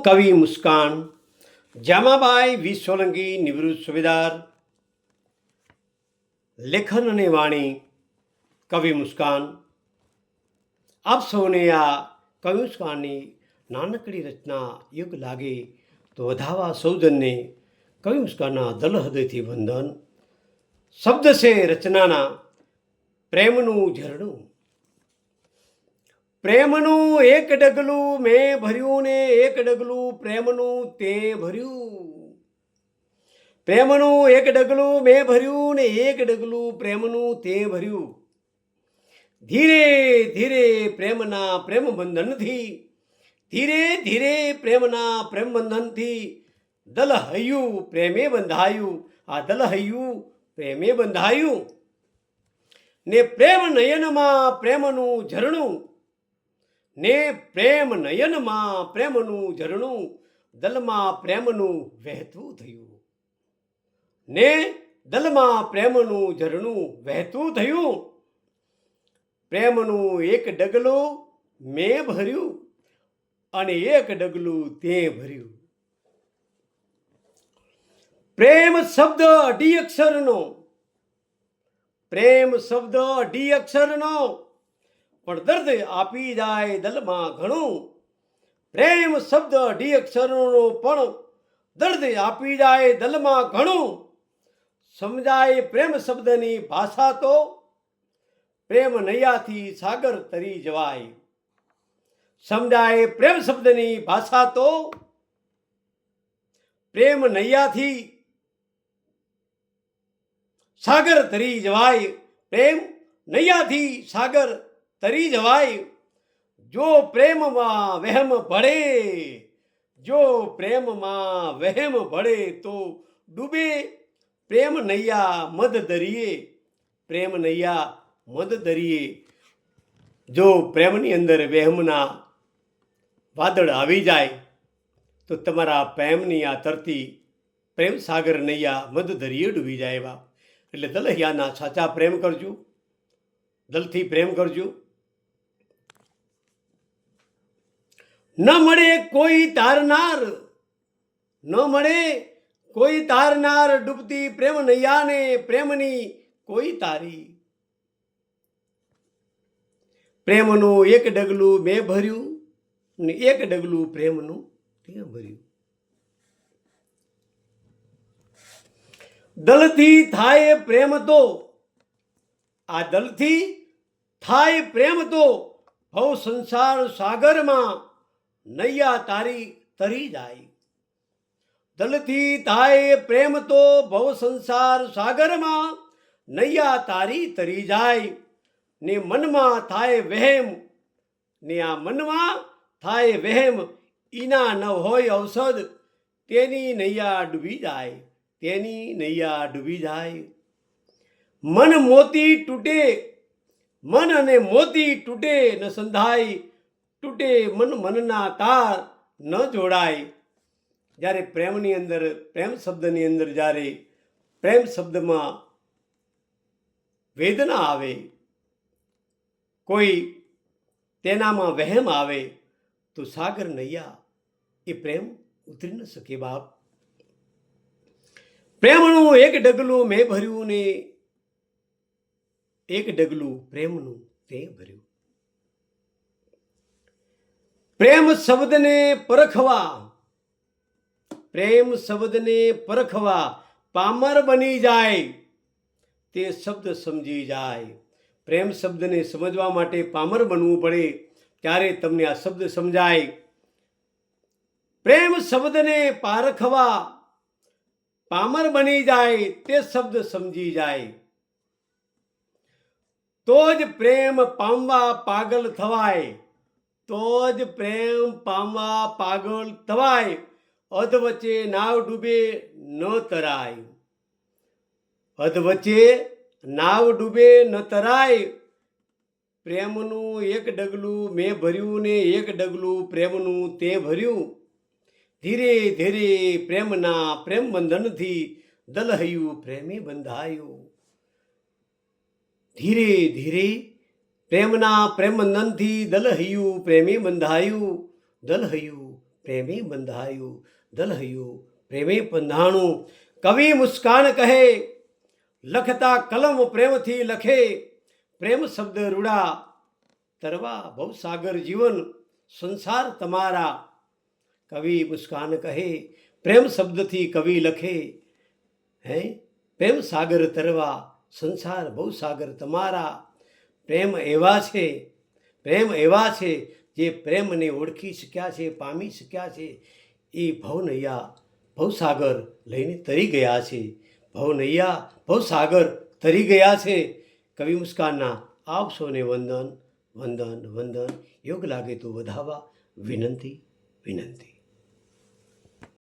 કવિ મુસ્કાન, જામાબાઈ વી સોલંકી, નિવૃત્ત સુબેદાર. લેખન અને વાણી કવિ મુસ્કાન. આપ સૌને આ કવિ મુસ્કાનની નાનકડી રચના યોગ્ય લાગે તો વધાવા સૌજનને કવિ મુસ્કાનના દલ હૃદયથી વંદન. શબ્દ છે રચનાના પ્રેમનું ઝરણું. પ્રેમનું એક ડગલું મેં ભર્યું ને એક ડગલું પ્રેમનું તે ભર્યું. પ્રેમનું એક ડગલું મેં ભર્યું ને એક ડગલું પ્રેમનું તે ભર્યું. ધીરે ધીરે પ્રેમના પ્રેમ બંધનથી, ધીરે ધીરે પ્રેમના પ્રેમ બંધનથી દલ હૈયું પ્રેમે બંધાયું. આ દલ હૈયું પ્રેમે બંધાયું ને પ્રેમ નયનમાં પ્રેમનું ઝરણું, ને પ્રેમ નયનમાં પ્રેમનું ઝરણું દલમાં પ્રેમનું વહેતું થયું. ને દલમાં પ્રેમનું ઝરણું વહેતું થયું. પ્રેમનું એક ડગલું મેં ભર્યું અને એક ડગલું તે ભર્યું. પ્રેમ શબ્દ અઢી અક્ષરનો, પ્રેમ શબ્દ અઢી અક્ષરનો પણ દર્દ આપી જાય દલમાં ઘણું. પ્રેમ શબ્દ અઢી અક્ષરનો પણ દર્દ આપી જાય દલમાં ઘણું. સમજાય પ્રેમ શબ્દની ભાષા તો પ્રેમ નૈયાથી સાગર તરી જવાય. સમજાય પ્રેમ શબ્દની ભાષા તો પ્રેમ નૈયાથી સાગર તરી જવાય. પ્રેમ નૈયાથી સાગર તરી જવાય. જો પ્રેમમાં વહેમ ભળે, જો પ્રેમમાં વહેમ ભળે તો ડૂબે પ્રેમ નૈયા મદ દરિયે. પ્રેમ નૈયા મદ દરિયે. જો પ્રેમની અંદર વહેમના વાદળ આવી જાય તો તમારા પ્રેમની આ તરતી પ્રેમ સાગર નૈયા મદ દરિયે ડૂબી જાય. એવા એટલે દલહિયાના સાચા પ્રેમ કરજો, દલથી પ્રેમ કરજો. ન મળે કોઈ તારનાર, ન મળે કોઈ તારનાર ડૂબતી પ્રેમ નૈયાને પ્રેમની કોઈ તારી. પ્રેમનું એક ડગલું મેં ભર્યું ને એક ડગલું પ્રેમનું તે ભર્યું. દલથી થાય પ્રેમ તો, આ દલથી થાય પ્રેમ તો ભવ સંસાર સાગરમાં નૈયા તારી તરી જાય. દલથી થાય પ્રેમ તો ભવ સંસાર સાગરમાં નૈયા તારી તરી જાય. ને મનમાં થાય વહેમ, ને આ મનમાં થાય વહેમ ઈના ન હોય ઔષધ તેની નૈયા ડૂબી જાય, તેની નૈયા ડૂબી જાય. મન મોતી તૂટે, મન અને મોતી તૂટે ન સંધાય. તૂટે મન મનના તાર ન જોડાય. જ્યારે પ્રેમની અંદર, પ્રેમ શબ્દની અંદર જ્યારે પ્રેમ શબ્દમાં વેદના આવે, કોઈ તેનામાં વહેમ આવે તો સાગર નૈયા એ પ્રેમ ઉતરી ન શકે. બાપ, પ્રેમનું એક ડગલું મેં ભર્યું ને એક ડગલું પ્રેમનું તે ભર્યું. પ્રેમ શબ્દને પરખવા, પ્રેમ શબ્દને પરખવા પામર બની જાય તે શબ્દ સમજી જાય. પ્રેમ શબ્દને સમજવા માટે પામર બનવું પડે ત્યારે તમને આ શબ્દ સમજાય. પ્રેમ શબ્દને પારખવા પામર બની જાય તે શબ્દ સમજી જાય. તો જ પ્રેમ પામવા પાગલ થવાય, તો જ પ્રેમ પામવા પાગલ થવાય. અધ વચ્ચે નાવ ડૂબે ન તરાય, અધ વચ્ચે નાવ ડૂબે ન તરાય. પ્રેમનું એક ડગલું મેં ભર્યું ને એક ડગલું પ્રેમનું તે ભર્યું. ધીરે ધીરે પ્રેમના પ્રેમ બંધનથી દલ હૈયું પ્રેમે બંધાયું. ધીરે ધીરે પ્રેમના પ્રેમ બંધનથી દલ હૈયું પ્રેમે બંધાયું. દલ હૈયું પ્રેમે બંધાયું દલહયું પ્રેમે બંધાણું. કવિ મુસ્કાન કહે લખતા કલમ પ્રેમથી લખે, પ્રેમ શબ્દ રૂડા તરવા ભવસાગર જીવન સંસાર તમારા. કવિ મુસ્કાન કહે પ્રેમ શબ્દથી કવિ લખે, હે પ્રેમ સાગર તરવા સંસાર ભવસાગર તમારા. પ્રેમ એવા છે જે પ્રેમને ઓળખી શક્યા છે, પામી શક્યા છે. એ ભવનૈયા ભવસાગર લઈને તરી ગયા છે. ભવનૈયા ભવસાગર તરી ગયા છે. કવિ મુસ્કાનના આપ સૌને વંદન વંદન વંદન. યોગ લાગે તો વધાવા વિનંતી વિનંતી.